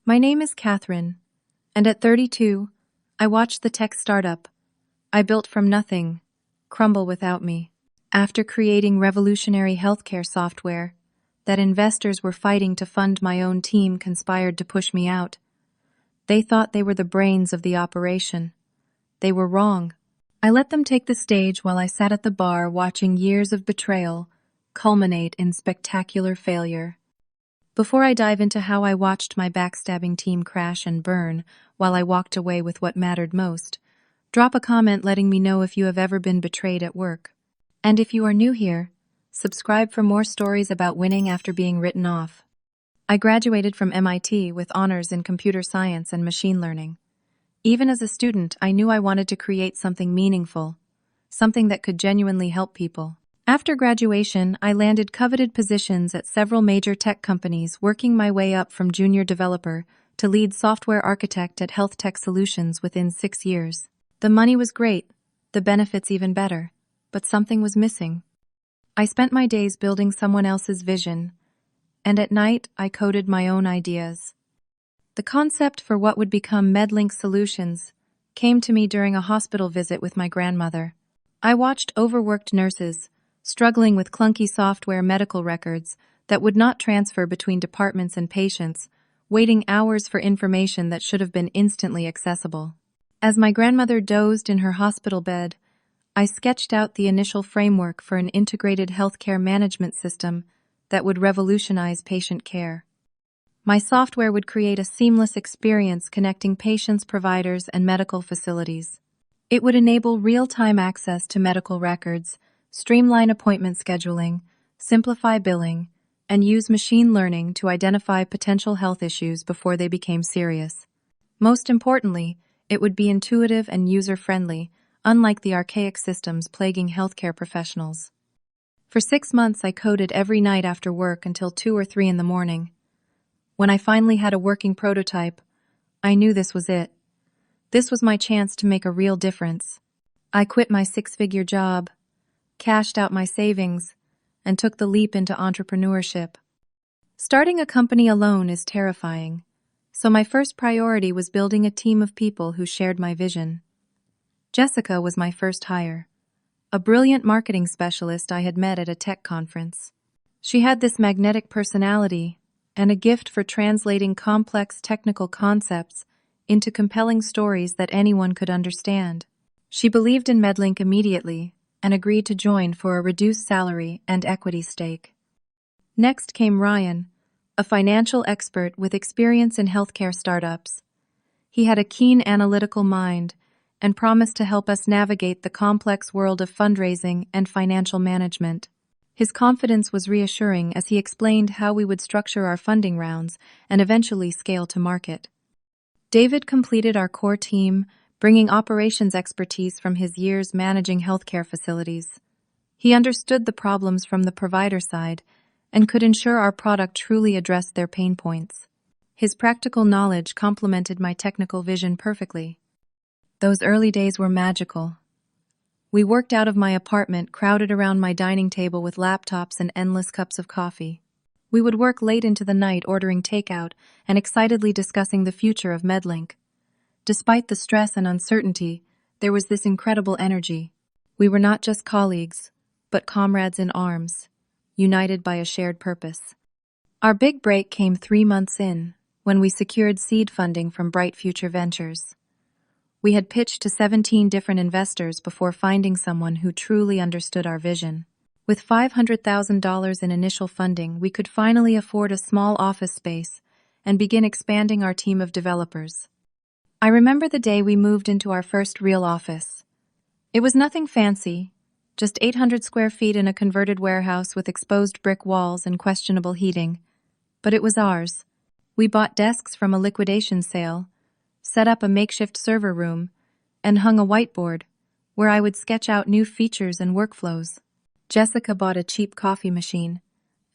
My name is Katherine, and at 32, I watched the tech startup I built from nothing crumble without me. After creating revolutionary healthcare software that investors were fighting to fund, my own team conspired to push me out. They thought they were the brains of the operation. They were wrong. I let them take the stage while I sat at the bar watching years of betrayal culminate in spectacular failure. Before I dive into how I watched my backstabbing team crash and burn while I walked away with what mattered most, drop a comment letting me know if you have ever been betrayed at work. And if you are new here, subscribe for more stories about winning after being written off. I graduated from MIT with honors in computer science and machine learning. Even as a student, I knew I wanted to create something meaningful, something that could genuinely help people. After graduation, I landed coveted positions at several major tech companies, working my way up from junior developer to lead software architect at Health Tech Solutions within 6 years. The money was great, the benefits even better, but something was missing. I spent my days building someone else's vision, and at night I coded my own ideas. The concept for what would become MedLink Solutions came to me during a hospital visit with my grandmother. I watched overworked nurses struggling with clunky software medical records that would not transfer between departments and patients, waiting hours for information that should have been instantly accessible. As my grandmother dozed in her hospital bed, I sketched out the initial framework for an integrated healthcare management system that would revolutionize patient care. My software would create a seamless experience connecting patients, providers, and medical facilities. It would enable real-time access to medical records, streamline appointment scheduling, simplify billing, and use machine learning to identify potential health issues before they became serious. Most importantly, it would be intuitive and user-friendly, unlike the archaic systems plaguing healthcare professionals. For 6 months, I coded every night after work until 2 or 3 in the morning. When I finally had a working prototype, I knew this was it. This was my chance to make a real difference. I quit my 6-figure job, cashed out my savings, and took the leap into entrepreneurship. Starting a company alone is terrifying, so my first priority was building a team of people who shared my vision. Jessica was my first hire, a brilliant marketing specialist I had met at a tech conference. She had this magnetic personality and a gift for translating complex technical concepts into compelling stories that anyone could understand. She believed in MedLink immediately and agreed to join for a reduced salary and equity stake. Next came Ryan, a financial expert with experience in healthcare startups. He had a keen analytical mind and promised to help us navigate the complex world of fundraising and financial management. His confidence was reassuring as he explained how we would structure our funding rounds and eventually scale to market. David completed our core team, bringing operations expertise from his years managing healthcare facilities. He understood the problems from the provider side and could ensure our product truly addressed their pain points. His practical knowledge complemented my technical vision perfectly. Those early days were magical. We worked out of my apartment, crowded around my dining table with laptops and endless cups of coffee. We would work late into the night ordering takeout and excitedly discussing the future of MedLink. Despite the stress and uncertainty, there was this incredible energy. We were not just colleagues, but comrades in arms, united by a shared purpose. Our big break came 3 months in, when we secured seed funding from Bright Future Ventures. We had pitched to 17 different investors before finding someone who truly understood our vision. With $500,000 in initial funding, we could finally afford a small office space and begin expanding our team of developers. I remember the day we moved into our first real office. It was nothing fancy, just 800 square feet in a converted warehouse with exposed brick walls and questionable heating. But it was ours. We bought desks from a liquidation sale, set up a makeshift server room, and hung a whiteboard where I would sketch out new features and workflows. Jessica bought a cheap coffee machine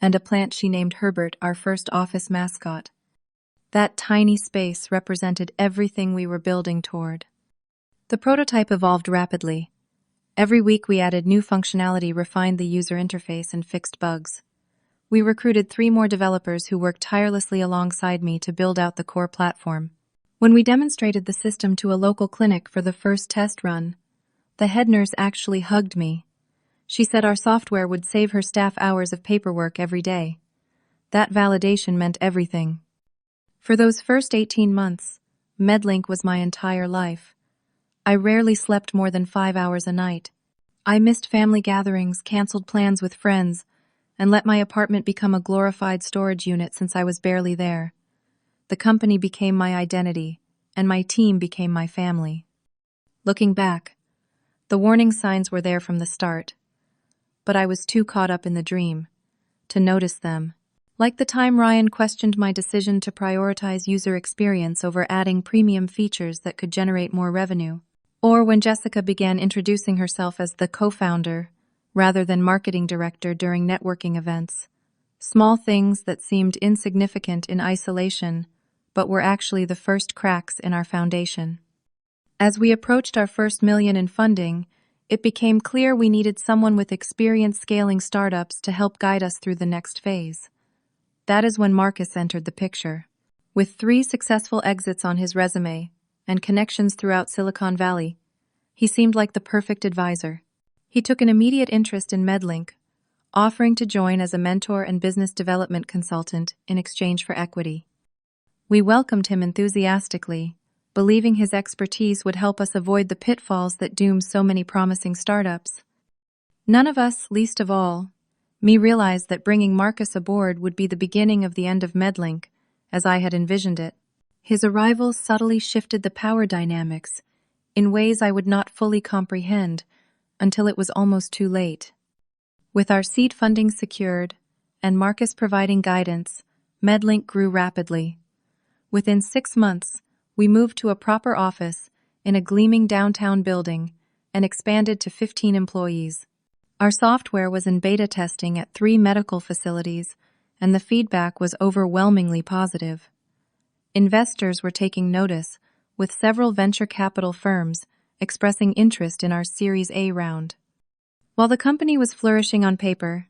and a plant she named Herbert, our first office mascot. That tiny space represented everything we were building toward. The prototype evolved rapidly. Every week we added new functionality, refined the user interface, and fixed bugs. We recruited 3 more developers who worked tirelessly alongside me to build out the core platform. When we demonstrated the system to a local clinic for the first test run, the head nurse actually hugged me. She said our software would save her staff hours of paperwork every day. That validation meant everything. For those first 18 months, MedLink was my entire life. I rarely slept more than 5 hours a night. I missed family gatherings, canceled plans with friends, and let my apartment become a glorified storage unit since I was barely there. The company became my identity, and my team became my family. Looking back, the warning signs were there from the start, but I was too caught up in the dream to notice them. Like the time Ryan questioned my decision to prioritize user experience over adding premium features that could generate more revenue, or when Jessica began introducing herself as the co-founder rather than marketing director during networking events. Small things that seemed insignificant in isolation, but were actually the first cracks in our foundation. As we approached our first $1 million in funding, it became clear we needed someone with experience scaling startups to help guide us through the next phase. That is when Marcus entered the picture. With 3 successful exits on his resume and connections throughout Silicon Valley, he seemed like the perfect advisor. He took an immediate interest in MedLink, offering to join as a mentor and business development consultant in exchange for equity. We welcomed him enthusiastically, believing his expertise would help us avoid the pitfalls that doom so many promising startups. None of us, least of all, me, realized that bringing Marcus aboard would be the beginning of the end of MedLink, as I had envisioned it. His arrival subtly shifted the power dynamics in ways I would not fully comprehend until it was almost too late. With our seed funding secured and Marcus providing guidance, MedLink grew rapidly. Within 6 months, we moved to a proper office in a gleaming downtown building and expanded to 15 employees. Our software was in beta testing at 3 medical facilities, and the feedback was overwhelmingly positive. Investors were taking notice, with several venture capital firms expressing interest in our Series A round. While the company was flourishing on paper,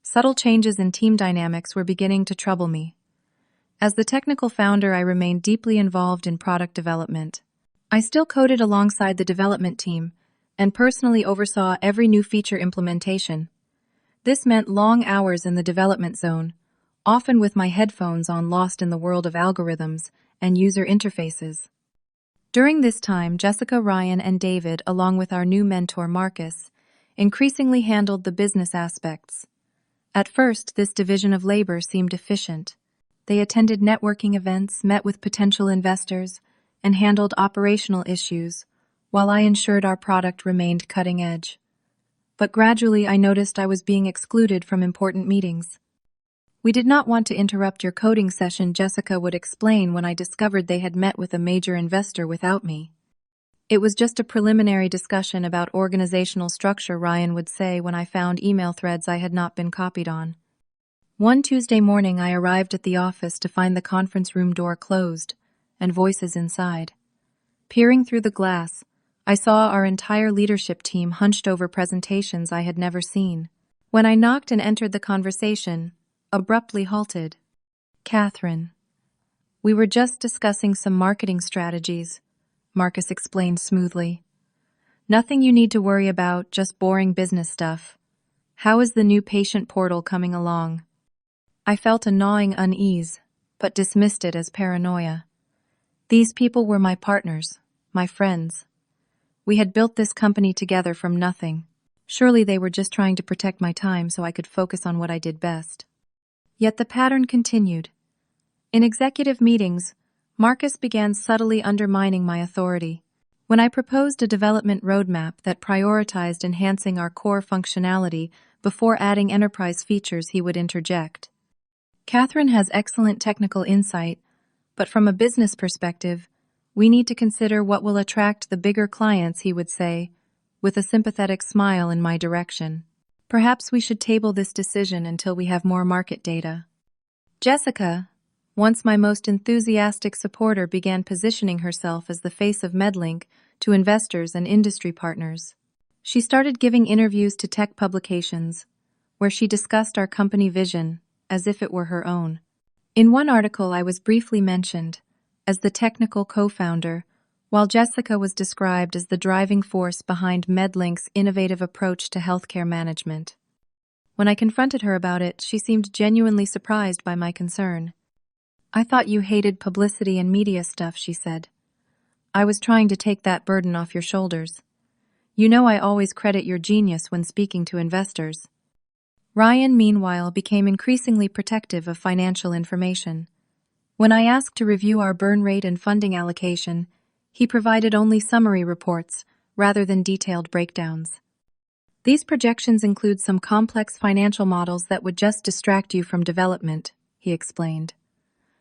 subtle changes in team dynamics were beginning to trouble me. As the technical founder, I remained deeply involved in product development. I still coded alongside the development team and personally oversaw every new feature implementation. This meant long hours in the development zone, often with my headphones on, lost in the world of algorithms and user interfaces. During this time, Jessica, Ryan, and David, along with our new mentor Marcus, increasingly handled the business aspects. At first, this division of labor seemed efficient. They attended networking events, met with potential investors, and handled operational issues, while I ensured our product remained cutting edge. But gradually, I noticed I was being excluded from important meetings. "We did not want to interrupt your coding session," Jessica would explain when I discovered they had met with a major investor without me. "It was just a preliminary discussion about organizational structure," Ryan would say when I found email threads I had not been copied on. One Tuesday morning, I arrived at the office to find the conference room door closed and voices inside. Peering through the glass, I saw our entire leadership team hunched over presentations I had never seen. When I knocked and entered the conversation, abruptly halted. "Katherine, we were just discussing some marketing strategies," Marcus explained smoothly. "Nothing you need to worry about, just boring business stuff. How is the new patient portal coming along?" I felt a gnawing unease, but dismissed it as paranoia. These people were my partners, my friends. We had built this company together from nothing. Surely they were just trying to protect my time so I could focus on what I did best. Yet the pattern continued. In executive meetings, Marcus began subtly undermining my authority. When I proposed a development roadmap that prioritized enhancing our core functionality before adding enterprise features, he would interject. "Katherine has excellent technical insight, but from a business perspective, we need to consider what will attract the bigger clients," he would say, with a sympathetic smile in my direction. "Perhaps we should table this decision until we have more market data." Jessica, once my most enthusiastic supporter, began positioning herself as the face of MedLink to investors and industry partners. She started giving interviews to tech publications, where she discussed our company vision, as if it were her own. In one article, I was briefly mentioned as the technical co-founder, while Jessica was described as the driving force behind MedLink's innovative approach to healthcare management. When I confronted her about it, she seemed genuinely surprised by my concern. "I thought you hated publicity and media stuff," she said. "I was trying to take that burden off your shoulders. You know I always credit your genius when speaking to investors." Ryan, meanwhile, became increasingly protective of financial information. When I asked to review our burn rate and funding allocation, he provided only summary reports rather than detailed breakdowns. "These projections include some complex financial models that would just distract you from development," he explained.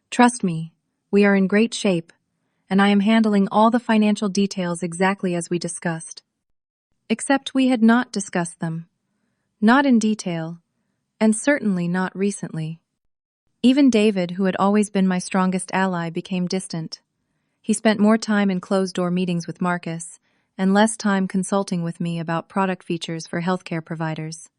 "Trust me, we are in great shape, and I am handling all the financial details exactly as we discussed." Except we had not discussed them. Not in detail, and certainly not recently. Even David, who had always been my strongest ally, became distant. He spent more time in closed-door meetings with Marcus, and less time consulting with me about product features for healthcare providers.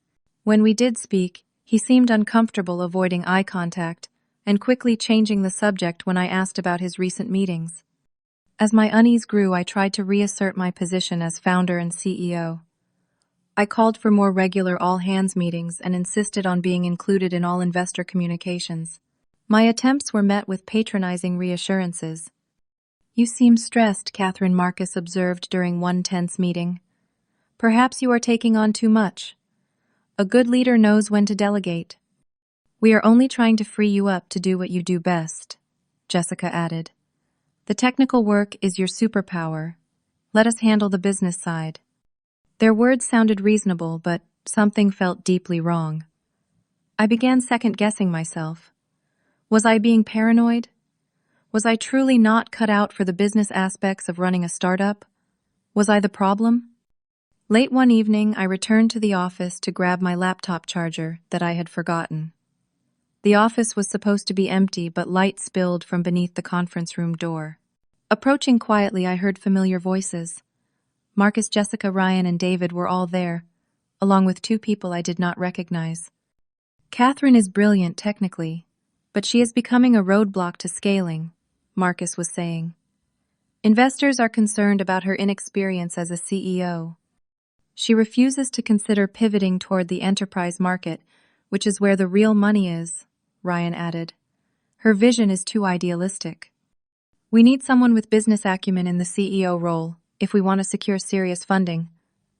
When we did speak, he seemed uncomfortable avoiding eye contact and quickly changing the subject when I asked about his recent meetings. As my unease grew, I tried to reassert my position as founder and CEO. I called for more regular all-hands meetings and insisted on being included in all investor communications. My attempts were met with patronizing reassurances. "You seem stressed," Katherine Marcus observed during one tense meeting. "Perhaps you are taking on too much. A good leader knows when to delegate." "We are only trying to free you up to do what you do best," Jessica added. "The technical work is your superpower. Let us handle the business side." Their words sounded reasonable, but something felt deeply wrong. I began second-guessing myself. Was I being paranoid? Was I truly not cut out for the business aspects of running a startup? Was I the problem? Late one evening, I returned to the office to grab my laptop charger that I had forgotten. The office was supposed to be empty, but light spilled from beneath the conference room door. Approaching quietly, I heard familiar voices. Marcus, Jessica, Ryan, and David were all there, along with two people I did not recognize. "Katherine is brilliant technically, but she is becoming a roadblock to scaling," Marcus was saying. "Investors are concerned about her inexperience as a CEO. She refuses to consider pivoting toward the enterprise market, which is where the real money is," Ryan added. "Her vision is too idealistic. We need someone with business acumen in the CEO role if we want to secure serious funding,"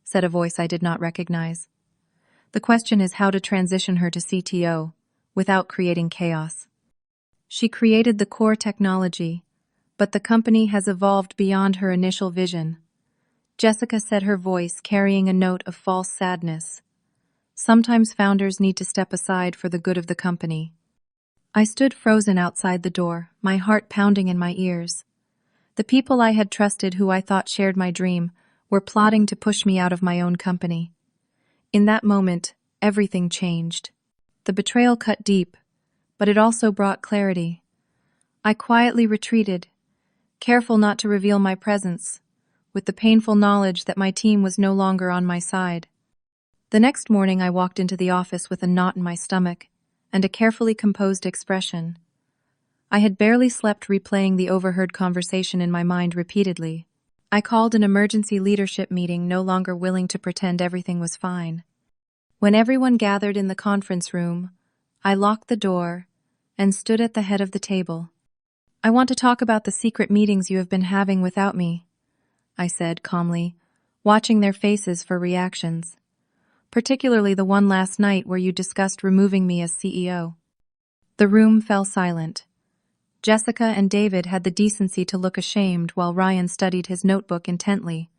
said a voice I did not recognize. "The question is how to transition her to CTO without creating chaos. She created the core technology, but the company has evolved beyond her initial vision," Jessica said, her voice carrying a note of false sadness. "Sometimes founders need to step aside for the good of the company." I stood frozen outside the door, my heart pounding in my ears. The people I had trusted, who I thought shared my dream, were plotting to push me out of my own company. In that moment, everything changed. The betrayal cut deep, but it also brought clarity. I quietly retreated, careful not to reveal my presence, with the painful knowledge that my team was no longer on my side. The next morning, I walked into the office with a knot in my stomach and a carefully composed expression. I had barely slept, replaying the overheard conversation in my mind repeatedly. I called an emergency leadership meeting, no longer willing to pretend everything was fine. When everyone gathered in the conference room, I locked the door and stood at the head of the table. "I want to talk about the secret meetings you have been having without me," I said calmly, watching their faces for reactions. "Particularly the one last night where you discussed removing me as CEO." The room fell silent. Jessica and David had the decency to look ashamed while Ryan studied his notebook intently.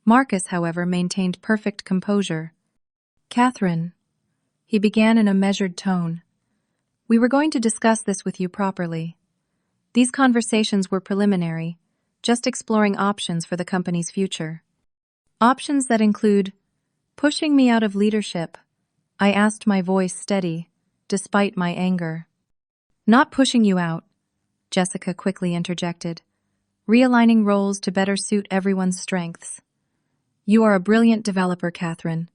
Marcus, however, maintained perfect composure. "Katherine," he began in a measured tone, "we were going to discuss this with you properly. These conversations were preliminary, just exploring options for the company's future. Options that include pushing me out of leadership," I asked, my voice steady, despite my anger. "Not pushing you out," Jessica quickly interjected, "realigning roles to better suit everyone's strengths. You are a brilliant developer, Katherine.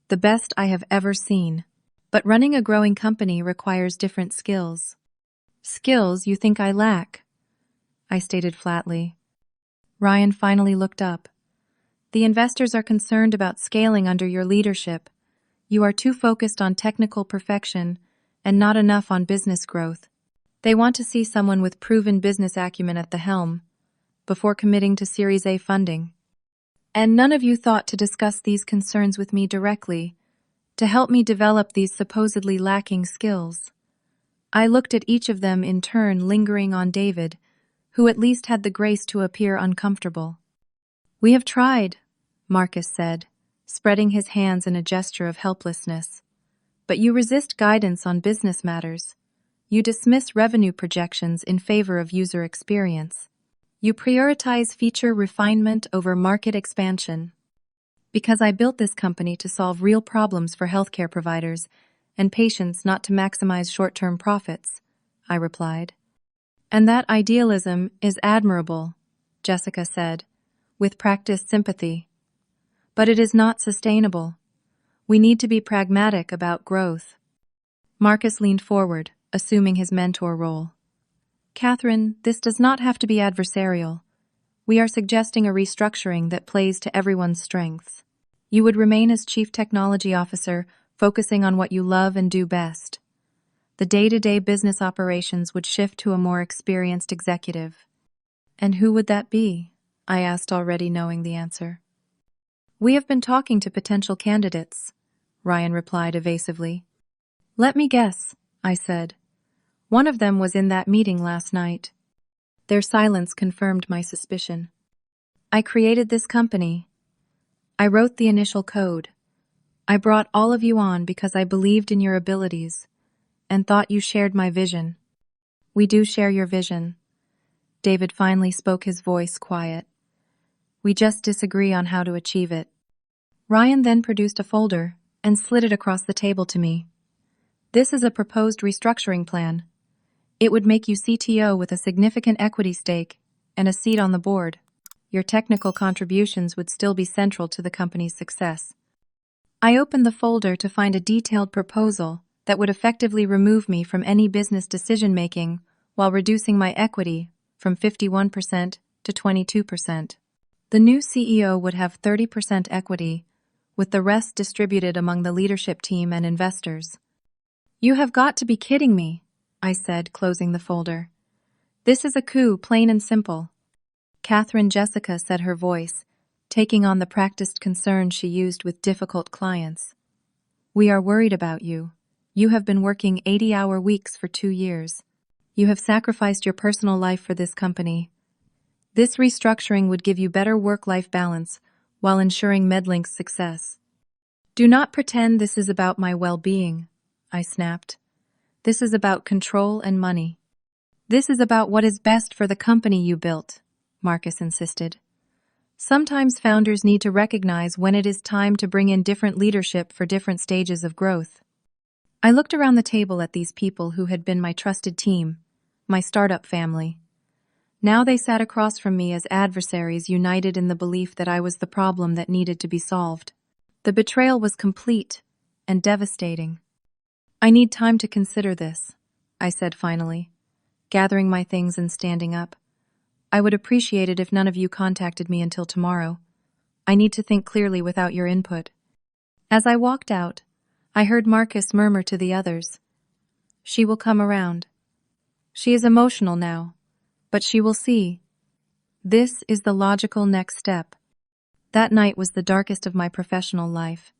The best I have ever seen." But running a growing company requires different skills. Skills you think I lack, I stated flatly. Ryan finally looked up. The investors are concerned about scaling under your leadership. You are too focused on technical perfection and not enough on business growth. They want to see someone with proven business acumen at the helm before committing to Series A funding. And none of you thought to discuss these concerns with me directly, to help me develop these supposedly lacking skills. I looked at each of them in turn, lingering on David, who at least had the grace to appear uncomfortable. We have tried, Marcus said, spreading his hands in a gesture of helplessness. But you resist guidance on business matters. You dismiss revenue projections in favor of user experience. You prioritize feature refinement over market expansion. Because I built this company to solve real problems for healthcare providers and patients, not to maximize short-term profits, I replied. And that idealism is admirable, Jessica said, with practiced sympathy. But it is not sustainable. We need to be pragmatic about growth. Marcus leaned forward, assuming his mentor role. Katherine, this does not have to be adversarial. We are suggesting a restructuring that plays to everyone's strengths. You would remain as Chief Technology Officer, focusing on what you love and do best. The day-to-day business operations would shift to a more experienced executive. And who would that be? I asked, already knowing the answer. We have been talking to potential candidates, Ryan replied evasively. Let me guess, I said. One of them was in that meeting last night. Their silence confirmed my suspicion. I created this company. I wrote the initial code. I brought all of you on because I believed in your abilities and thought you shared my vision. We do share your vision. David finally spoke, his voice quiet. We just disagree on how to achieve it. Ryan then produced a folder and slid it across the table to me. This is a proposed restructuring plan. It would make you CTO with a significant equity stake and a seat on the board. Your technical contributions would still be central to the company's success. I opened the folder to find a detailed proposal that would effectively remove me from any business decision-making while reducing my equity from 51% to 22%. The new CEO would have 30% equity, with the rest distributed among the leadership team and investors. You have got to be kidding me, I said, closing the folder. This is a coup, plain and simple. Katherine, Jessica said, her voice taking on the practiced concern she used with difficult clients. We are worried about you. You have been working 80-hour weeks for 2 years. You have sacrificed your personal life for this company. This restructuring would give you better work-life balance while ensuring MedLink's success. Do not pretend this is about my well-being, I snapped. This is about control and money. This is about what is best for the company you built, Marcus insisted. Sometimes founders need to recognize when it is time to bring in different leadership for different stages of growth. I looked around the table at these people who had been my trusted team, my startup family. Now they sat across from me as adversaries united in the belief that I was the problem that needed to be solved. The betrayal was complete and devastating. I need time to consider this, I said finally, gathering my things and standing up. I would appreciate it if none of you contacted me until tomorrow. I need to think clearly without your input. As I walked out, I heard Marcus murmur to the others. She will come around. She is emotional now, but she will see. This is the logical next step. That night was the darkest of my professional life.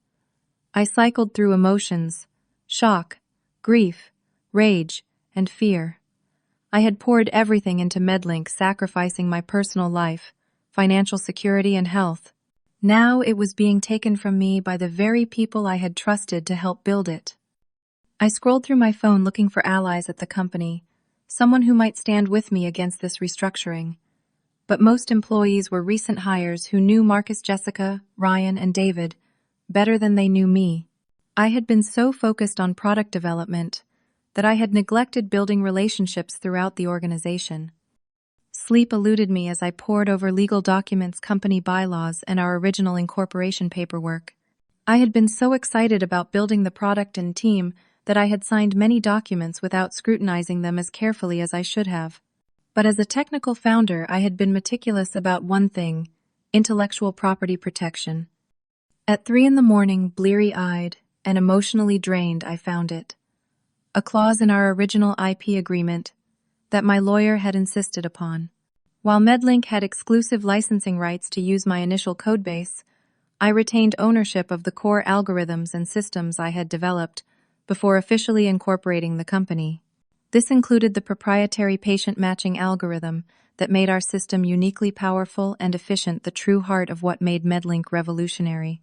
I cycled through emotions, shock, grief, rage, and fear. I had poured everything into MedLink, sacrificing my personal life, financial security, and health. Now it was being taken from me by the very people I had trusted to help build it. I scrolled through my phone looking for allies at the company, someone who might stand with me against this restructuring. But most employees were recent hires who knew Marcus, Jessica, Ryan, and David better than they knew me. I had been so focused on product development that I had neglected building relationships throughout the organization. Sleep eluded me as I pored over legal documents, company bylaws, and our original incorporation paperwork. I had been so excited about building the product and team that I had signed many documents without scrutinizing them as carefully as I should have. But as a technical founder, I had been meticulous about one thing: intellectual property protection. At 3 in the morning, bleary-eyed and emotionally drained, I found it. A clause in our original IP agreement that my lawyer had insisted upon. While MedLink had exclusive licensing rights to use my initial codebase, I retained ownership of the core algorithms and systems I had developed before officially incorporating the company. This included the proprietary patient matching algorithm that made our system uniquely powerful and efficient, the true heart of what made MedLink revolutionary.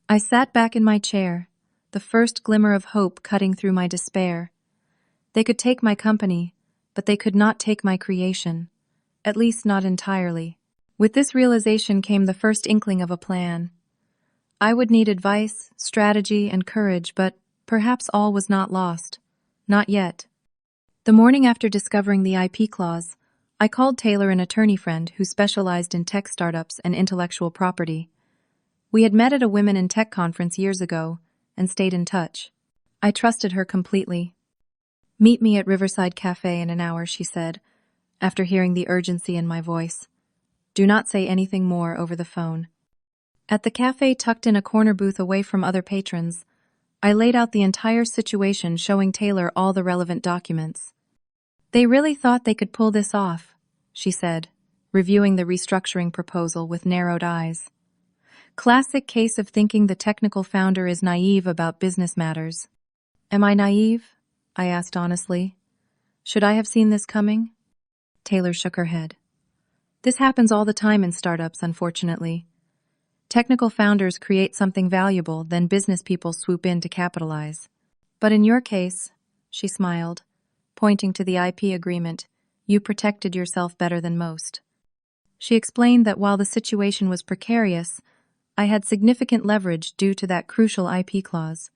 I sat back in my chair, the first glimmer of hope cutting through my despair. They could take my company, but they could not take my creation, at least not entirely. With this realization came the first inkling of a plan. I would need advice, strategy, and courage, but perhaps all was not lost. Not yet. The morning after discovering the IP clause, I called Taylor, an attorney friend who specialized in tech startups and intellectual property. We had met at a Women in Tech conference years ago and stayed in touch. I trusted her completely. "Meet me at Riverside Cafe in an hour," she said, after hearing the urgency in my voice. "Do not say anything more over the phone." At the cafe, tucked in a corner booth away from other patrons, I laid out the entire situation, showing Taylor all the relevant documents. "They really thought they could pull this off," she said, reviewing the restructuring proposal with narrowed eyes. "Classic case of thinking the technical founder is naive about business matters." "Am I naive?" I asked honestly. "Should I have seen this coming?" Taylor shook her head. "This happens all the time in startups, unfortunately. Technical founders create something valuable, then business people swoop in to capitalize. But in your case," she smiled, pointing to the IP agreement, "you protected yourself better than most." She explained that while the situation was precarious, I had significant leverage due to that crucial IP clause.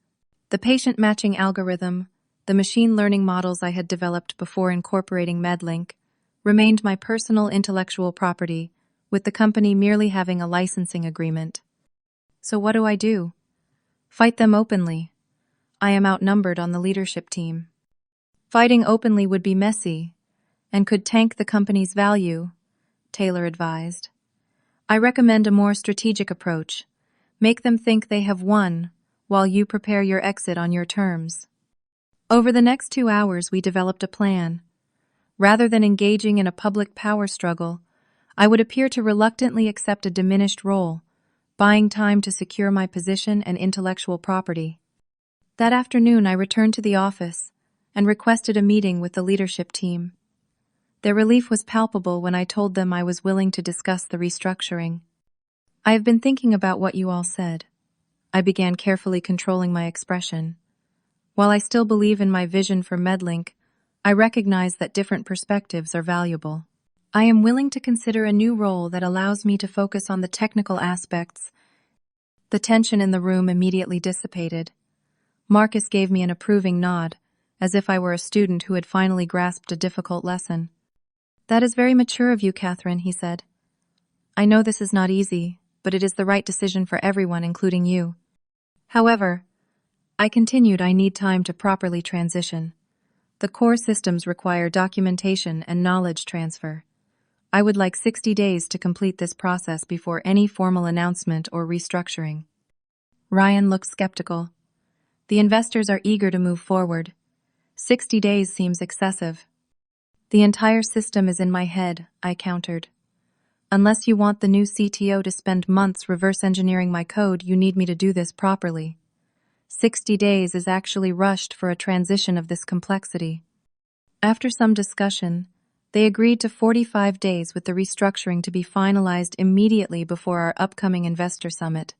The patient matching algorithm, the machine learning models I had developed before incorporating MedLink, remained my personal intellectual property, with the company merely having a licensing agreement. So what do I do? Fight them openly. I am outnumbered on the leadership team. Fighting openly would be messy and could tank the company's value, Taylor advised. I recommend a more strategic approach. Make them think they have won while you prepare your exit on your terms. Over the next 2 hours, we developed a plan. Rather than engaging in a public power struggle, I would appear to reluctantly accept a diminished role, buying time to secure my position and intellectual property. That afternoon, I returned to the office and requested a meeting with the leadership team. Their relief was palpable when I told them I was willing to discuss the restructuring. "I have been thinking about what you all said." I began, carefully controlling my expression. "While I still believe in my vision for MedLink, I recognize that different perspectives are valuable. I am willing to consider a new role that allows me to focus on the technical aspects." The tension in the room immediately dissipated. Marcus gave me an approving nod, as if I were a student who had finally grasped a difficult lesson. "That is very mature of you, Katherine," he said. "I know this is not easy, but it is the right decision for everyone, including you. However," I continued, "I need time to properly transition. The core systems require documentation and knowledge transfer. I would like 60 days to complete this process before any formal announcement or restructuring." Ryan looked skeptical. "The investors are eager to move forward. 60 days seems excessive." "The entire system is in my head," I countered. "Unless you want the new CTO to spend months reverse engineering my code, you need me to do this properly. 60 days is actually rushed for a transition of this complexity." After some discussion, they agreed to 45 days, with the restructuring to be finalized immediately before our upcoming investor summit.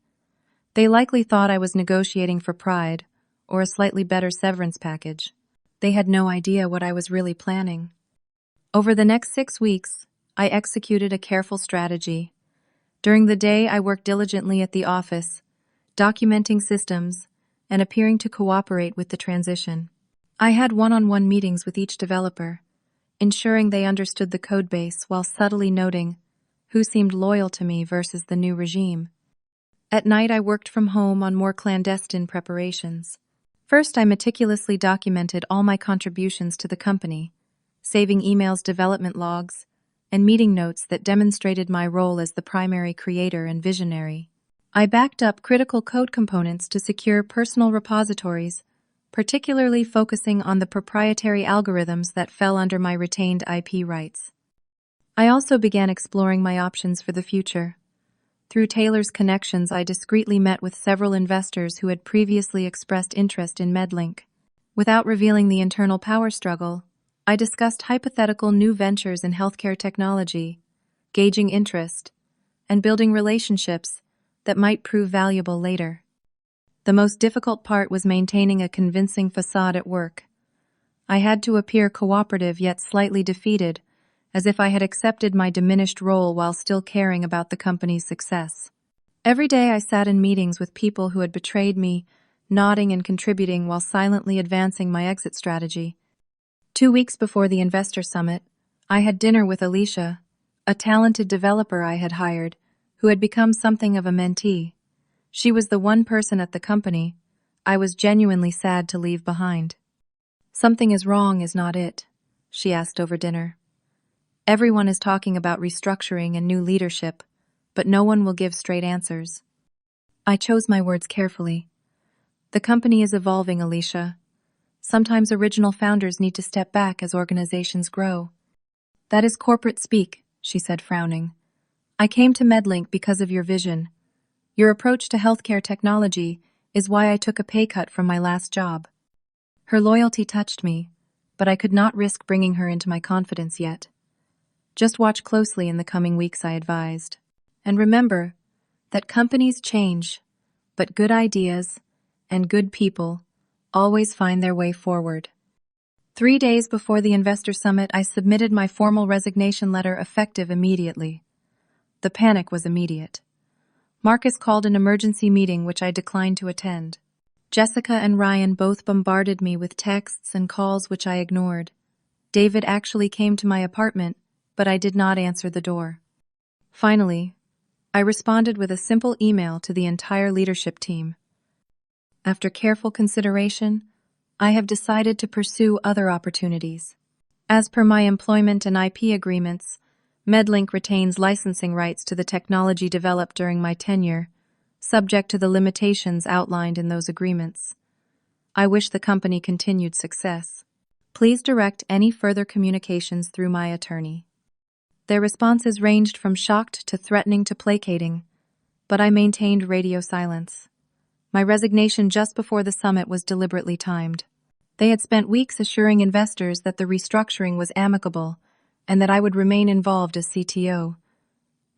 They likely thought I was negotiating for pride or a slightly better severance package. They had no idea what I was really planning. Over the next 6 weeks, I executed a careful strategy. During the day, I worked diligently at the office, documenting systems and appearing to cooperate with the transition. I had one-on-one meetings with each developer, ensuring they understood the codebase while subtly noting who seemed loyal to me versus the new regime. At night, I worked from home on more clandestine preparations. First, I meticulously documented all my contributions to the company, saving emails, development logs, and meeting notes that demonstrated my role as the primary creator and visionary. I backed up critical code components to secure personal repositories, particularly focusing on the proprietary algorithms that fell under my retained IP rights. I also began exploring my options for the future. Through Taylor's connections, I discreetly met with several investors who had previously expressed interest in MedLink. Without revealing the internal power struggle, I discussed hypothetical new ventures in healthcare technology, gauging interest, and building relationships that might prove valuable later. The most difficult part was maintaining a convincing facade at work. I had to appear cooperative yet slightly defeated, as if I had accepted my diminished role while still caring about the company's success. Every day I sat in meetings with people who had betrayed me, nodding and contributing while silently advancing my exit strategy. 2 weeks before the investor summit, I had dinner with Alicia, a talented developer I had hired, who had become something of a mentee. She was the one person at the company I was genuinely sad to leave behind. "Something is wrong, is not it?" she asked over dinner. "Everyone is talking about restructuring and new leadership, but no one will give straight answers." I chose my words carefully. "The company is evolving, Alicia. Sometimes original founders need to step back as organizations grow." "That is corporate speak," she said, frowning. "I came to MedLink because of your vision. Your approach to healthcare technology is why I took a pay cut from my last job." Her loyalty touched me, but I could not risk bringing her into my confidence yet. "Just watch closely in the coming weeks," I advised. "And remember that companies change, but good ideas and good people always find their way forward." 3 days before the investor summit, I submitted my formal resignation letter, effective immediately. The panic was immediate. Marcus called an emergency meeting which I declined to attend. Jessica and Ryan both bombarded me with texts and calls which I ignored. David actually came to my apartment, but I did not answer the door. Finally, I responded with a simple email to the entire leadership team. "After careful consideration, I have decided to pursue other opportunities. As per my employment and IP agreements, MedLink retains licensing rights to the technology developed during my tenure, subject to the limitations outlined in those agreements. I wish the company continued success. Please direct any further communications through my attorney." Their responses ranged from shocked to threatening to placating, but I maintained radio silence. My resignation just before the summit was deliberately timed. They had spent weeks assuring investors that the restructuring was amicable and that I would remain involved as CTO.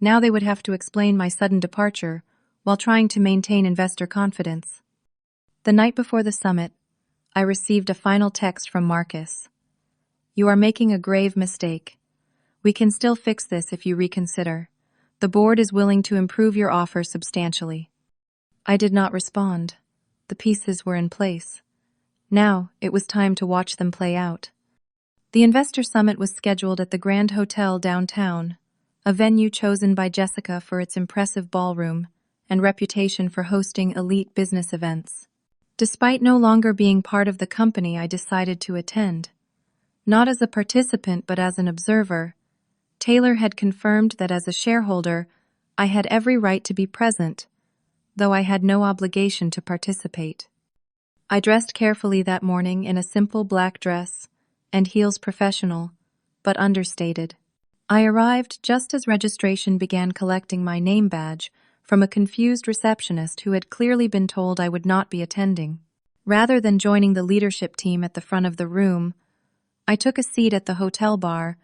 Now they would have to explain my sudden departure while trying to maintain investor confidence. The night before the summit, I received a final text from Marcus. "You are making a grave mistake. We can still fix this if you reconsider. The board is willing to improve your offer substantially." I did not respond. The pieces were in place. Now it was time to watch them play out. The investor summit was scheduled at the Grand Hotel downtown, a venue chosen by Jessica for its impressive ballroom and reputation for hosting elite business events. Despite no longer being part of the company, I decided to attend. Not as a participant, but as an observer. Taylor had confirmed that as a shareholder, I had every right to be present, though I had no obligation to participate. I dressed carefully that morning in a simple black dress and heels, professional, but understated. I arrived just as registration began collecting my name badge from a confused receptionist who had clearly been told I would not be attending. Rather than joining the leadership team at the front of the room, I took a seat at the hotel bar,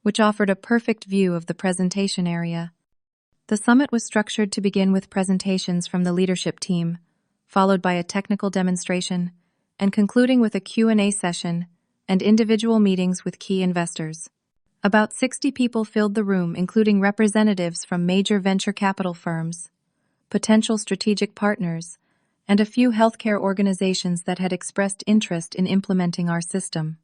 which offered a perfect view of the presentation area. The summit was structured to begin with presentations from the leadership team, followed by a technical demonstration, and concluding with a Q&A session and individual meetings with key investors. About 60 people filled the room, including representatives from major venture capital firms, potential strategic partners, and a few healthcare organizations that had expressed interest in implementing our system.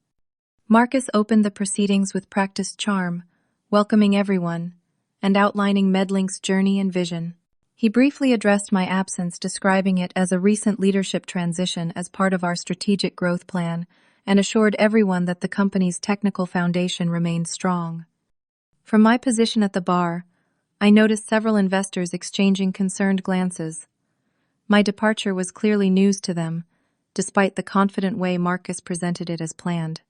Marcus opened the proceedings with practiced charm, welcoming everyone and outlining MedLink's journey and vision. He briefly addressed my absence, describing it as a recent leadership transition as part of our strategic growth plan, and assured everyone that the company's technical foundation remained strong. From my position at the bar, I noticed several investors exchanging concerned glances. My departure was clearly news to them, despite the confident way Marcus presented it as planned.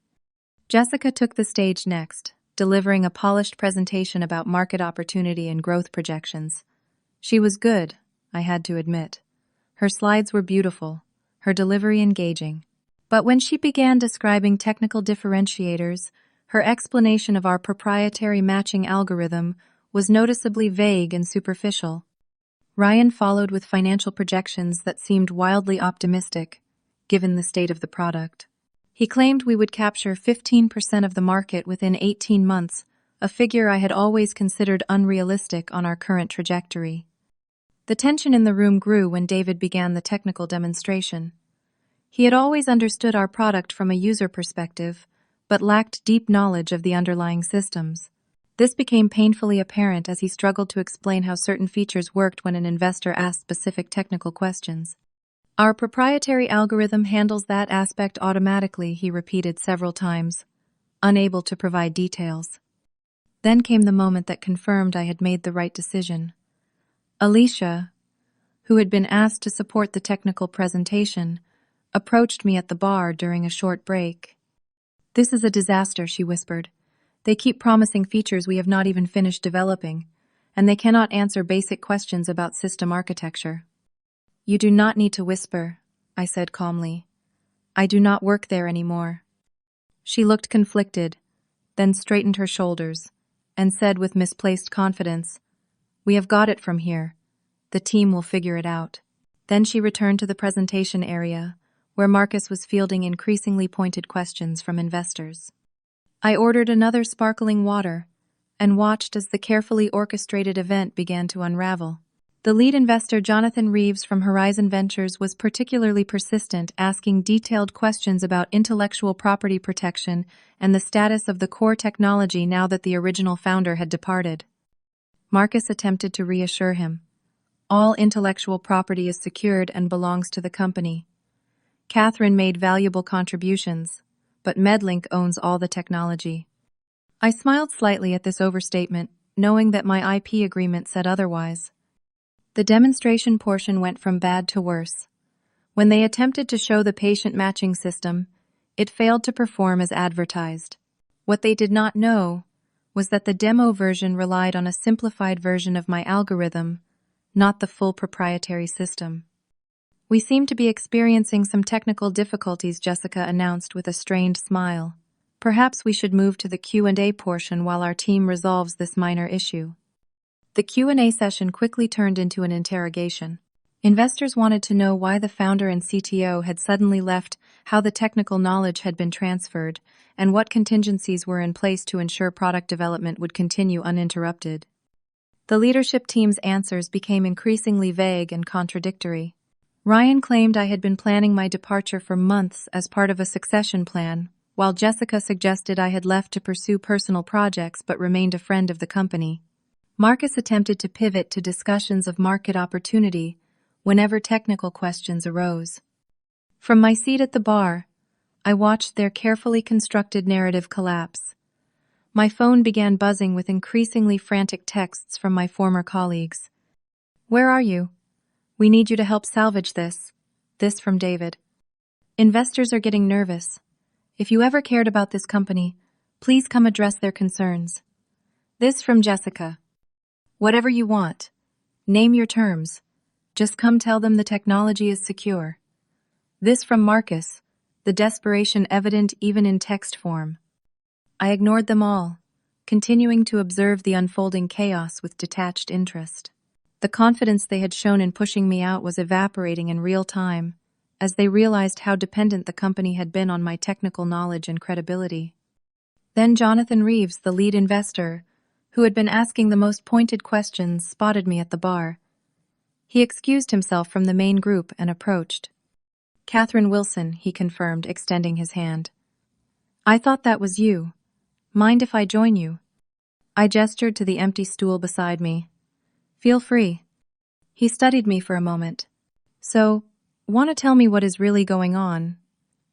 Jessica took the stage next, delivering a polished presentation about market opportunity and growth projections. She was good, I had to admit. Her slides were beautiful, her delivery engaging. But when she began describing technical differentiators, her explanation of our proprietary matching algorithm was noticeably vague and superficial. Ryan followed with financial projections that seemed wildly optimistic, given the state of the product. He claimed we would capture 15% of the market within 18 months, a figure I had always considered unrealistic on our current trajectory. The tension in the room grew when David began the technical demonstration. He had always understood our product from a user perspective, but lacked deep knowledge of the underlying systems. This became painfully apparent as he struggled to explain how certain features worked when an investor asked specific technical questions. Our proprietary algorithm handles that aspect automatically, he repeated several times, unable to provide details. Then came the moment that confirmed I had made the right decision. Alicia, who had been asked to support the technical presentation, approached me at the bar during a short break. "This is a disaster," she whispered. "They keep promising features we have not even finished developing, and they cannot answer basic questions about system architecture." "You do not need to whisper," I said calmly. "I do not work there anymore." She looked conflicted, then straightened her shoulders, and said with misplaced confidence, "We have got it from here. The team will figure it out." Then she returned to the presentation area, where Marcus was fielding increasingly pointed questions from investors. I ordered another sparkling water and watched as the carefully orchestrated event began to unravel. The lead investor, Jonathan Reeves from Horizon Ventures, was particularly persistent, asking detailed questions about intellectual property protection and the status of the core technology now that the original founder had departed. Marcus attempted to reassure him. All intellectual property is secured and belongs to the company. Katherine made valuable contributions, but MedLink owns all the technology. I smiled slightly at this overstatement, knowing that my IP agreement said otherwise. The demonstration portion went from bad to worse. When they attempted to show the patient matching system, it failed to perform as advertised. What they did not know was that the demo version relied on a simplified version of my algorithm, not the full proprietary system. "We seem to be experiencing some technical difficulties," Jessica announced with a strained smile. "Perhaps we should move to the Q&A portion while our team resolves this minor issue." The Q&A session quickly turned into an interrogation. Investors wanted to know why the founder and CTO had suddenly left, how the technical knowledge had been transferred, and what contingencies were in place to ensure product development would continue uninterrupted. The leadership team's answers became increasingly vague and contradictory. Ryan claimed I had been planning my departure for months as part of a succession plan, while Jessica suggested I had left to pursue personal projects but remained a friend of the company. Marcus attempted to pivot to discussions of market opportunity whenever technical questions arose. From my seat at the bar, I watched their carefully constructed narrative collapse. My phone began buzzing with increasingly frantic texts from my former colleagues. "Where are you? We need you to help salvage this." This from David. "Investors are getting nervous. If you ever cared about this company, please come address their concerns." This from Jessica. "Whatever you want. Name your terms. Just come tell them the technology is secure." This from Marcus, the desperation evident even in text form. I ignored them all, continuing to observe the unfolding chaos with detached interest. The confidence they had shown in pushing me out was evaporating in real time, as they realized how dependent the company had been on my technical knowledge and credibility. Then Jonathan Reeves, the lead investor, who had been asking the most pointed questions, spotted me at the bar. He excused himself from the main group and approached. "Katherine Wilson," he confirmed, extending his hand. "I thought that was you. Mind if I join you?" I gestured to the empty stool beside me. "Feel free." He studied me for a moment. So, want to tell me what is really going on?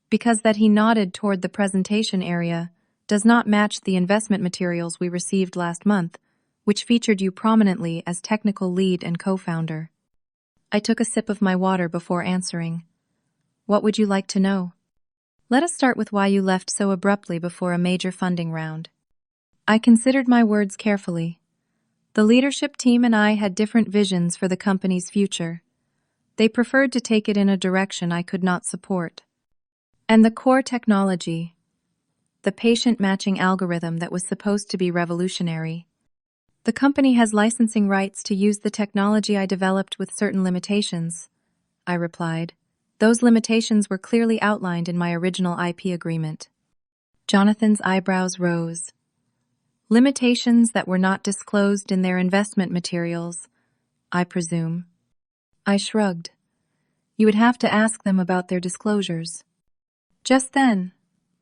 Because that he nodded toward the presentation area does not match the investment materials we received last month, which featured you prominently as technical lead and co-founder. I took a sip of my water before answering. What would you like to know? Let us start with why you left so abruptly before a major funding round. I considered my words carefully. The leadership team and I had different visions for the company's future. They preferred to take it in a direction I could not support. And the core technology, the patient matching algorithm that was supposed to be revolutionary. The company has licensing rights to use the technology I developed with certain limitations, I replied. Those limitations were clearly outlined in my original IP agreement. Jonathan's eyebrows rose. Limitations that were not disclosed in their investment materials, I presume. I shrugged. You would have to ask them about their disclosures. Just then,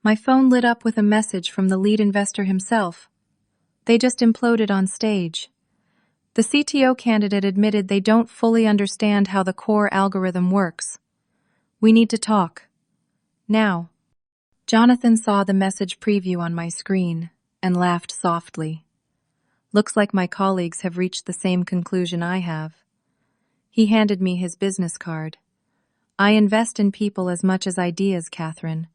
my phone lit up with a message from the lead investor himself. They just imploded on stage. The CTO candidate admitted they don't fully understand how the core algorithm works. We need to talk. Now. Jonathan saw the message preview on my screen and laughed softly. Looks like my colleagues have reached the same conclusion I have. He handed me his business card. I invest in people as much as ideas, Katherine.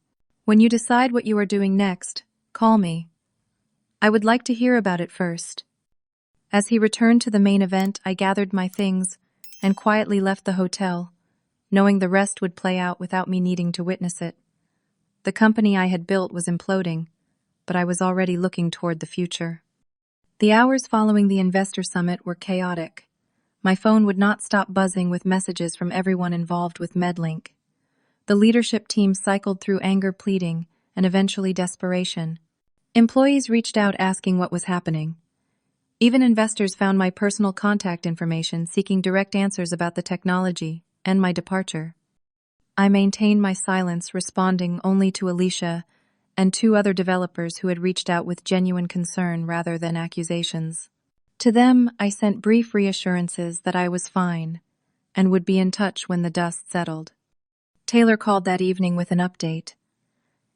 When you decide what you are doing next, call me. I would like to hear about it first. As he returned to the main event, I gathered my things and quietly left the hotel, knowing the rest would play out without me needing to witness it. The company I had built was imploding, but I was already looking toward the future. The hours following the investor summit were chaotic. My phone would not stop buzzing with messages from everyone involved with MedLink. The leadership team cycled through anger, pleading, and eventually desperation. Employees reached out asking what was happening. Even investors found my personal contact information, seeking direct answers about the technology and my departure. I maintained my silence, responding only to Alicia and 2 other developers who had reached out with genuine concern rather than accusations. To them, I sent brief reassurances that I was fine and would be in touch when the dust settled. Taylor called that evening with an update.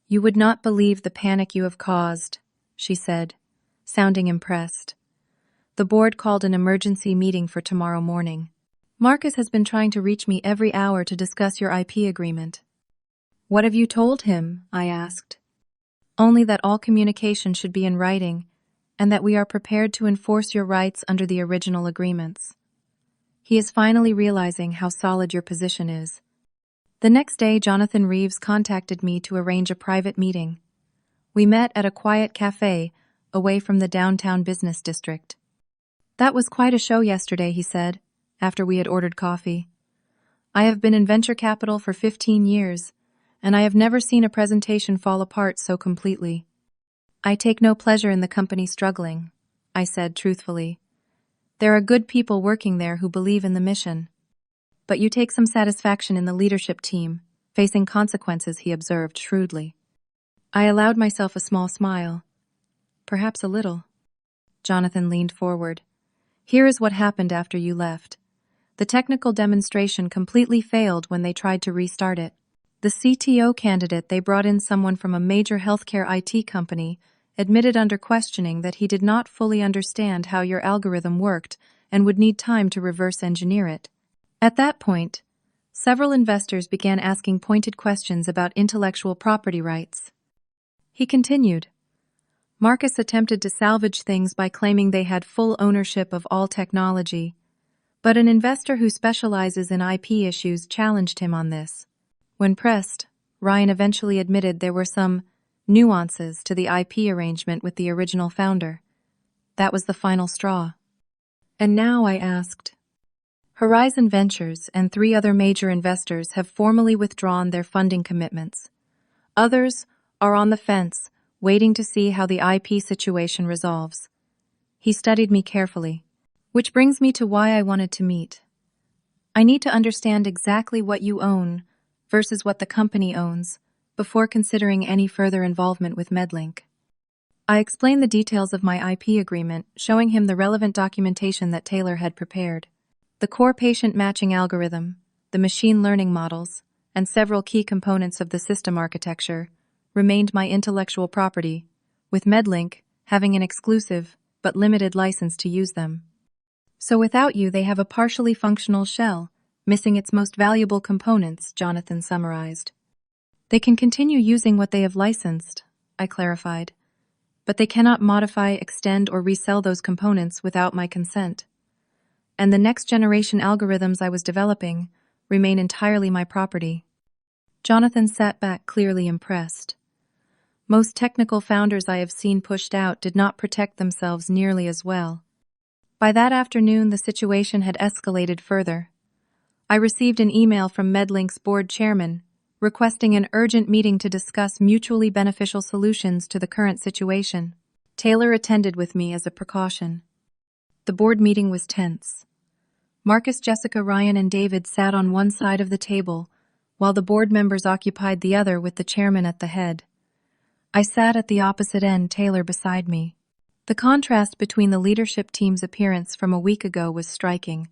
You would not believe the panic you have caused, she said, sounding impressed. The board called an emergency meeting for tomorrow morning. Marcus has been trying to reach me every hour to discuss your IP agreement. What have you told him? I asked. Only that all communication should be in writing, and that we are prepared to enforce your rights under the original agreements. He is finally realizing how solid your position is. The next day, Jonathan Reeves contacted me to arrange a private meeting. We met at a quiet cafe away from the downtown business district. That was quite a show yesterday, he said, after we had ordered coffee. I have been in venture capital for 15 years, and I have never seen a presentation fall apart so completely. I take no pleasure in the company struggling, I said truthfully. There are good people working there who believe in the mission. But you take some satisfaction in the leadership team, facing consequences, he observed shrewdly. I allowed myself a small smile. Perhaps a little. Jonathan leaned forward. Here is what happened after you left. The technical demonstration completely failed when they tried to restart it. The CTO candidate they brought in, someone from a major healthcare IT company, admitted under questioning that he did not fully understand how your algorithm worked and would need time to reverse engineer it. At that point, several investors began asking pointed questions about intellectual property rights. He continued. Marcus attempted to salvage things by claiming they had full ownership of all technology, but an investor who specializes in IP issues challenged him on this. When pressed, Ryan eventually admitted there were some nuances to the IP arrangement with the original founder. That was the final straw. And now, I asked. Horizon Ventures and 3 other major investors have formally withdrawn their funding commitments. Others are on the fence, waiting to see how the IP situation resolves. He studied me carefully, which brings me to why I wanted to meet. I need to understand exactly what you own versus what the company owns before considering any further involvement with MedLink. I explained the details of my IP agreement, showing him the relevant documentation that Taylor had prepared. The core patient matching algorithm, the machine learning models, and several key components of the system architecture remained my intellectual property, with MedLink having an exclusive but limited license to use them. So without you, they have a partially functional shell, missing its most valuable components, Jonathan summarized. They can continue using what they have licensed, I clarified, but they cannot modify, extend, or resell those components without my consent. And the next generation algorithms I was developing remain entirely my property. Jonathan sat back, clearly impressed. Most technical founders I have seen pushed out did not protect themselves nearly as well. By that afternoon, the situation had escalated further. I received an email from MedLink's board chairman requesting an urgent meeting to discuss mutually beneficial solutions to the current situation. Taylor attended with me as a precaution. The board meeting was tense. Marcus, Jessica, Ryan, and David sat on one side of the table, while the board members occupied the other with the chairman at the head. I sat at the opposite end, Taylor beside me. The contrast between the leadership team's appearance from a week ago was striking.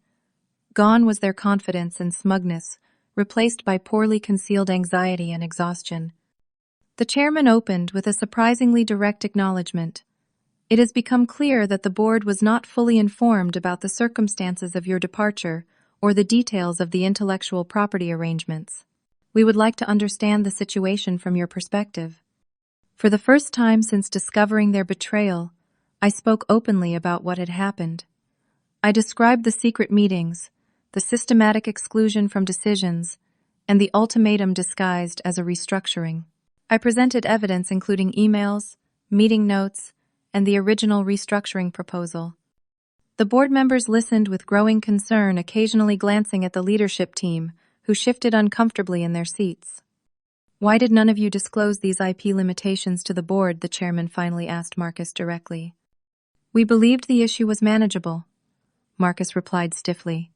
Gone was their confidence and smugness, replaced by poorly concealed anxiety and exhaustion. The chairman opened with a surprisingly direct acknowledgement. It has become clear that the board was not fully informed about the circumstances of your departure or the details of the intellectual property arrangements. We would like to understand the situation from your perspective. For the first time since discovering their betrayal, I spoke openly about what had happened. I described the secret meetings, the systematic exclusion from decisions, and the ultimatum disguised as a restructuring. I presented evidence including emails, meeting notes, and the original restructuring proposal. The board members listened with growing concern, occasionally glancing at the leadership team, who shifted uncomfortably in their seats. "Why did none of you disclose these IP limitations to the board?" the chairman finally asked Marcus directly. "We believed the issue was manageable," Marcus replied stiffly.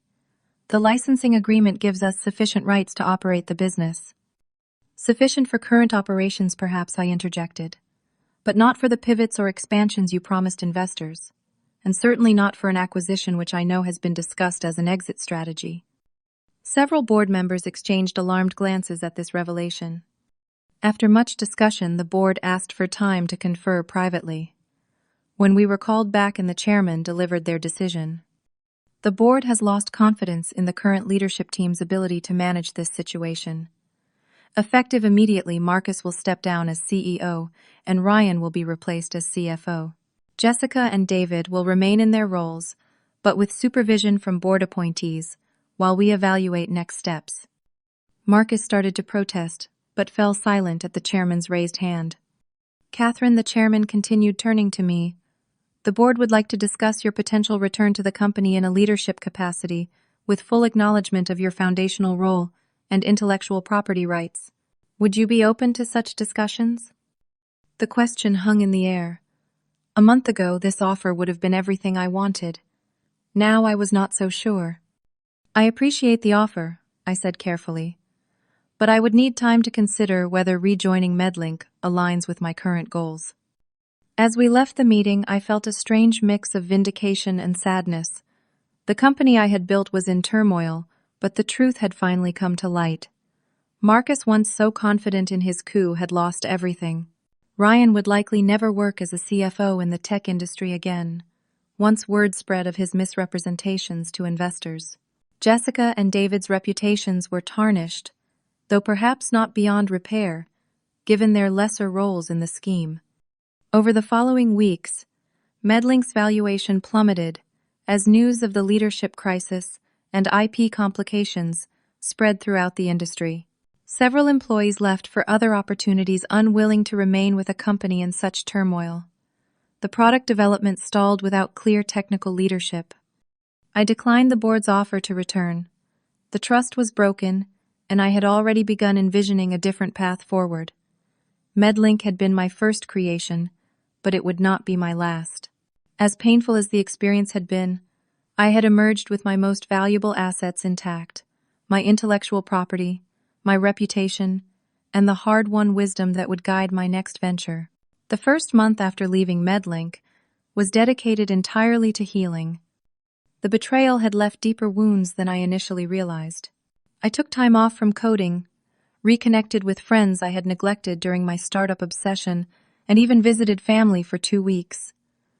"The licensing agreement gives us sufficient rights to operate the business." "Sufficient for current operations, perhaps," I interjected, "but not for the pivots or expansions you promised investors, and certainly not for an acquisition which I know has been discussed as an exit strategy." Several board members exchanged alarmed glances at this revelation. After much discussion, the board asked for time to confer privately. When we were called back and the chairman delivered their decision, "The board has lost confidence in the current leadership team's ability to manage this situation. Effective immediately, Marcus will step down as CEO and Ryan will be replaced as CFO. Jessica and David will remain in their roles, but with supervision from board appointees, while we evaluate next steps." Marcus started to protest, but fell silent at the chairman's raised hand. "Katherine," the chairman continued, turning to me, "the board would like to discuss your potential return to the company in a leadership capacity, with full acknowledgement of your foundational role and intellectual property rights. Would you be open to such discussions?" The question hung in the air. A month ago, this offer would have been everything I wanted. Now I was not so sure. "I appreciate the offer," I said carefully, "but I would need time to consider whether rejoining MedLink aligns with my current goals." As we left the meeting, I felt a strange mix of vindication and sadness. The company I had built was in turmoil, but the truth had finally come to light. Marcus, once so confident in his coup, had lost everything. Ryan would likely never work as a CFO in the tech industry again, once word spread of his misrepresentations to investors. Jessica and David's reputations were tarnished, though perhaps not beyond repair, given their lesser roles in the scheme. Over the following weeks, MedLink's valuation plummeted as news of the leadership crisis and IP complications spread throughout the industry. Several employees left for other opportunities, unwilling to remain with a company in such turmoil. The product development stalled without clear technical leadership. I declined the board's offer to return. The trust was broken, and I had already begun envisioning a different path forward. MedLink had been my first creation, but it would not be my last. As painful as the experience had been, I had emerged with my most valuable assets intact: my intellectual property, my reputation, and the hard-won wisdom that would guide my next venture. The first month after leaving MedLink was dedicated entirely to healing. The betrayal had left deeper wounds than I initially realized. I took time off from coding, reconnected with friends I had neglected during my startup obsession, and even visited family for 2 weeks,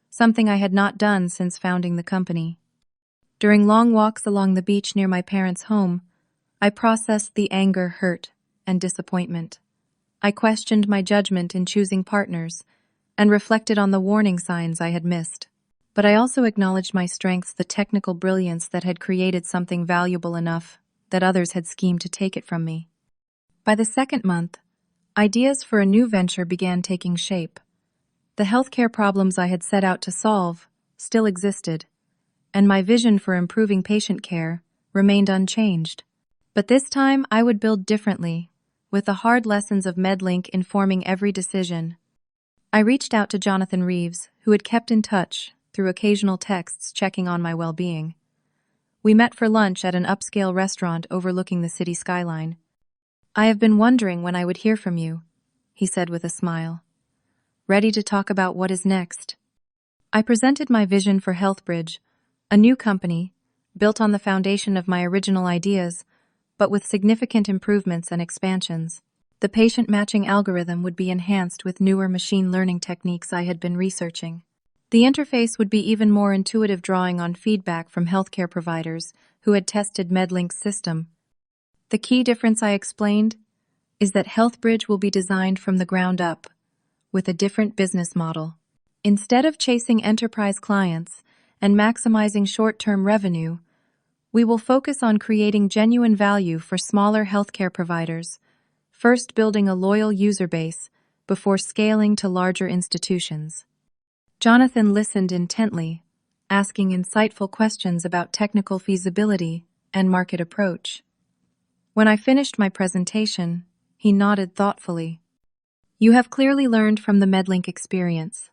something I had not done since founding the company. During long walks along the beach near my parents' home, I processed the anger, hurt, and disappointment. I questioned my judgment in choosing partners and reflected on the warning signs I had missed. But I also acknowledged my strengths, the technical brilliance that had created something valuable enough that others had schemed to take it from me. By the second month, ideas for a new venture began taking shape. The healthcare problems I had set out to solve still existed, and my vision for improving patient care remained unchanged. But this time I would build differently, with the hard lessons of MedLink informing every decision. I reached out to Jonathan Reeves, who had kept in touch through occasional texts checking on my well-being. We met for lunch at an upscale restaurant overlooking the city skyline. "I have been wondering when I would hear from you," he said with a smile. "Ready to talk about what is next?" I presented my vision for HealthBridge, a new company, built on the foundation of my original ideas, but with significant improvements and expansions. The patient matching algorithm would be enhanced with newer machine learning techniques I had been researching. The interface would be even more intuitive, drawing on feedback from healthcare providers who had tested MedLink's system. The key difference, I explained, is that HealthBridge will be designed from the ground up, with a different business model. Instead of chasing enterprise clients and maximizing short-term revenue, we will focus on creating genuine value for smaller healthcare providers, first building a loyal user base before scaling to larger institutions. Jonathan listened intently, asking insightful questions about technical feasibility and market approach. When I finished my presentation, he nodded thoughtfully. "You have clearly learned from the MedLink experience.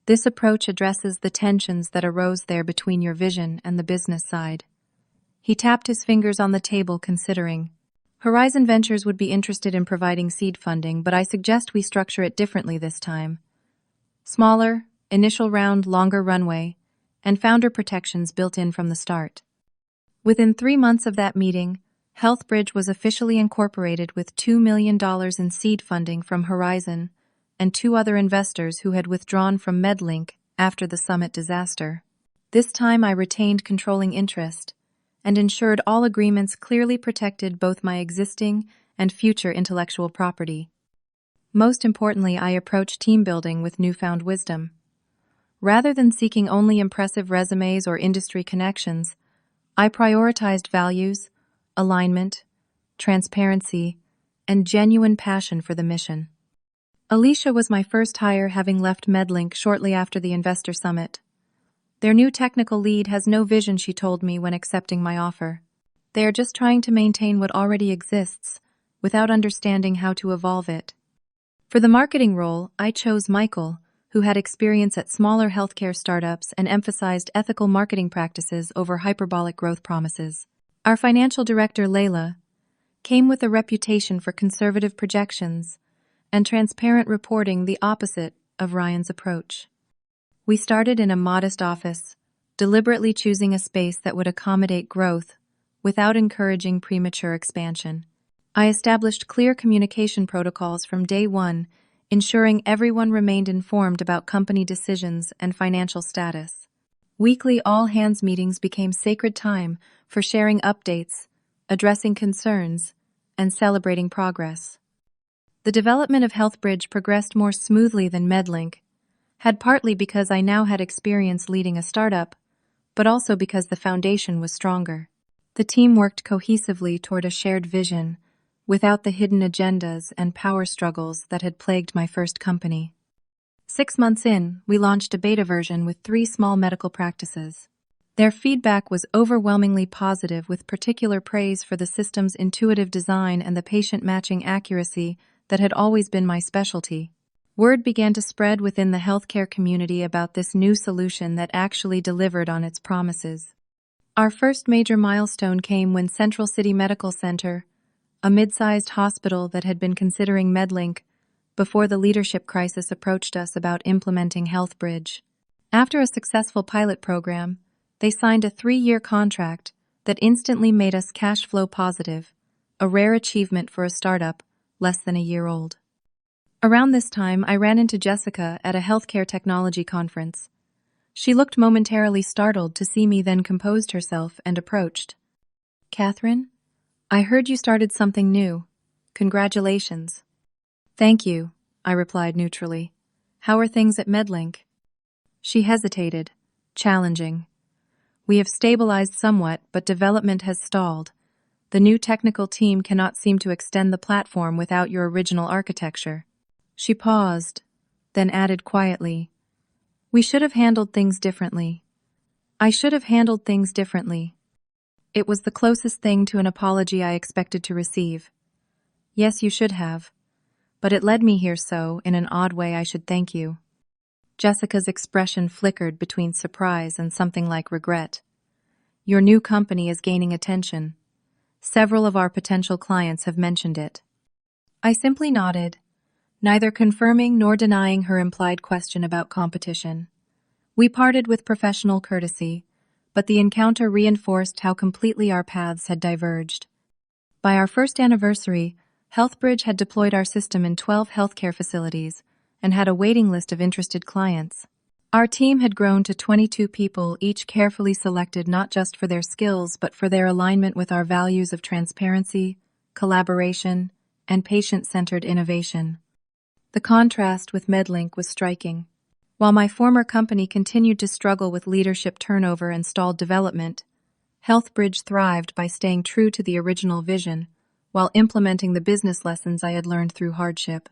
This approach addresses the tensions that arose there between your vision and the business side." He tapped his fingers on the table, considering. "Horizon Ventures would be interested in providing seed funding, but I suggest we structure it differently this time. Smaller, initial round, longer runway, and founder protections built in from the start." Within 3 months of that meeting, HealthBridge was officially incorporated with $2 million in seed funding from Horizon and 2 other investors who had withdrawn from MedLink after the summit disaster. This time I retained controlling interest and ensured all agreements clearly protected both my existing and future intellectual property. Most importantly, I approached team building with newfound wisdom. Rather than seeking only impressive resumes or industry connections, I prioritized values, alignment, transparency, and genuine passion for the mission. Alicia was my first hire, having left MedLink shortly after the investor summit. "Their new technical lead has no vision," she told me when accepting my offer. "They are just trying to maintain what already exists, without understanding how to evolve it." For the marketing role, I chose Michael, who had experience at smaller healthcare startups and emphasized ethical marketing practices over hyperbolic growth promises. Our financial director, Layla, came with a reputation for conservative projections and transparent reporting, the opposite of Ryan's approach. We started in a modest office, deliberately choosing a space that would accommodate growth without encouraging premature expansion. I established clear communication protocols from day one, ensuring everyone remained informed about company decisions and financial status. Weekly all-hands meetings became sacred time for sharing updates, addressing concerns, and celebrating progress. The development of HealthBridge progressed more smoothly than MedLink, had partly because I now had experience leading a startup, but also because the foundation was stronger. The team worked cohesively toward a shared vision, without the hidden agendas and power struggles that had plagued my first company. 6 months in, we launched a beta version with 3 small medical practices. Their feedback was overwhelmingly positive, with particular praise for the system's intuitive design and the patient matching accuracy that had always been my specialty. Word began to spread within the healthcare community about this new solution that actually delivered on its promises. Our first major milestone came when Central City Medical Center, a mid-sized hospital that had been considering MedLink before the leadership crisis, approached us about implementing HealthBridge. After a successful pilot program, They signed a 3-year contract that instantly made us cash flow positive, a rare achievement for a startup less than a year old. Around this time, I ran into Jessica at a healthcare technology conference. She looked momentarily startled to see me, then composed herself and approached. "Katherine, I heard you started something new. Congratulations." "Thank you," I replied neutrally. "How are things at MedLink?" She hesitated, challenging. "We have stabilized somewhat, but development has stalled. The new technical team cannot seem to extend the platform without your original architecture." She paused, then added quietly, "We should have handled things differently. I should have handled things differently." It was the closest thing to an apology I expected to receive. "Yes, you should have. But it led me here, so, in an odd way, I should thank you." Jessica's expression flickered between surprise and something like regret. "Your new company is gaining attention. Several of our potential clients have mentioned it." I simply nodded, neither confirming nor denying her implied question about competition. We parted with professional courtesy, but the encounter reinforced how completely our paths had diverged. By our first anniversary, HealthBridge had deployed our system in 12 healthcare facilities and had a waiting list of interested clients. Our team had grown to 22 people, each carefully selected not just for their skills but for their alignment with our values of transparency, collaboration, and patient-centered innovation. The contrast with MedLink was striking. While my former company continued to struggle with leadership turnover and stalled development, HealthBridge thrived by staying true to the original vision while implementing the business lessons I had learned through hardship.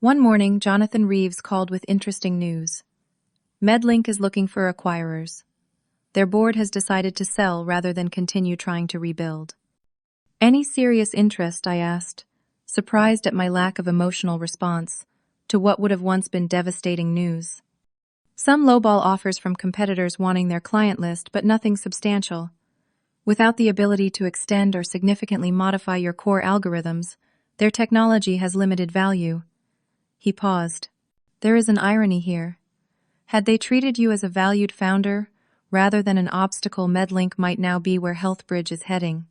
One morning, Jonathan Reeves called with interesting news. MedLink is looking for acquirers. Their board has decided to sell rather than continue trying to rebuild. "Any serious interest?" I asked, surprised at my lack of emotional response to what would have once been devastating news. "Some lowball offers from competitors wanting their client list, but nothing substantial. Without the ability to extend or significantly modify your core algorithms, their technology has limited value." He paused. "There is an irony here. Had they treated you as a valued founder, rather than an obstacle, MedLink might now be where HealthBridge is heading."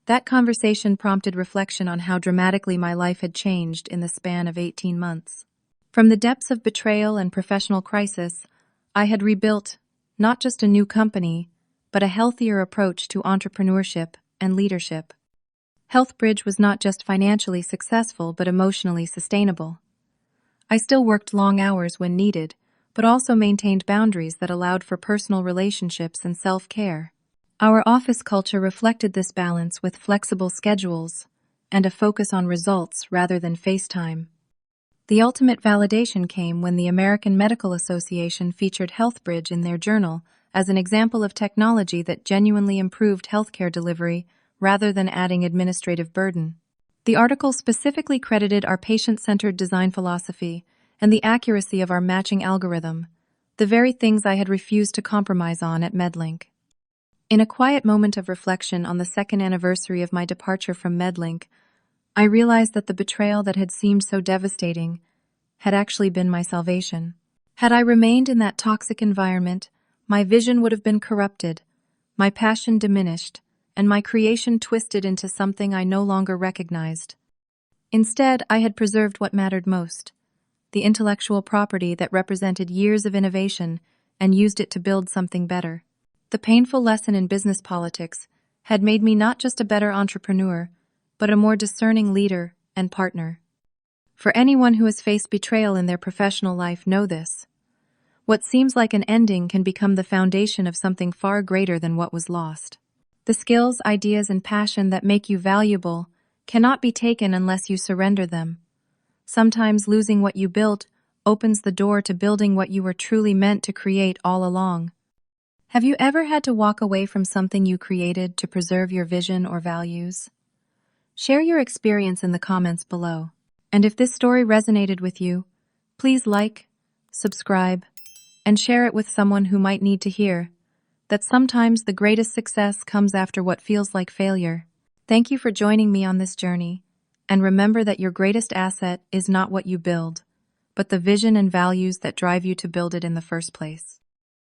That conversation prompted reflection on how dramatically my life had changed in the span of 18 months. From the depths of betrayal and professional crisis, I had rebuilt not just a new company, but a healthier approach to entrepreneurship and leadership. HealthBridge was not just financially successful, but emotionally sustainable. I still worked long hours when needed, but also maintained boundaries that allowed for personal relationships and self-care. Our office culture reflected this balance with flexible schedules and a focus on results rather than face time. The ultimate validation came when the American Medical Association featured HealthBridge in their journal as an example of technology that genuinely improved healthcare delivery rather than adding administrative burden. The article specifically credited our patient-centered design philosophy and the accuracy of our matching algorithm, the very things I had refused to compromise on at MedLink. In a quiet moment of reflection on the second anniversary of my departure from MedLink, I realized that the betrayal that had seemed so devastating had actually been my salvation. Had I remained in that toxic environment, my vision would have been corrupted, my passion diminished, and my creation twisted into something I no longer recognized. Instead, I had preserved what mattered most, the intellectual property that represented years of innovation, and used it to build something better. The painful lesson in business politics had made me not just a better entrepreneur, but a more discerning leader and partner. For anyone who has faced betrayal in their professional life, know this. What seems like an ending can become the foundation of something far greater than what was lost. The skills, ideas, and passion that make you valuable cannot be taken unless you surrender them. Sometimes losing what you built opens the door to building what you were truly meant to create all along. Have you ever had to walk away from something you created to preserve your vision or values? Share your experience in the comments below. And if this story resonated with you, please like, subscribe, and share it with someone who might need to hear that sometimes the greatest success comes after what feels like failure. Thank you for joining me on this journey, and remember that your greatest asset is not what you build, but the vision and values that drive you to build it in the first place.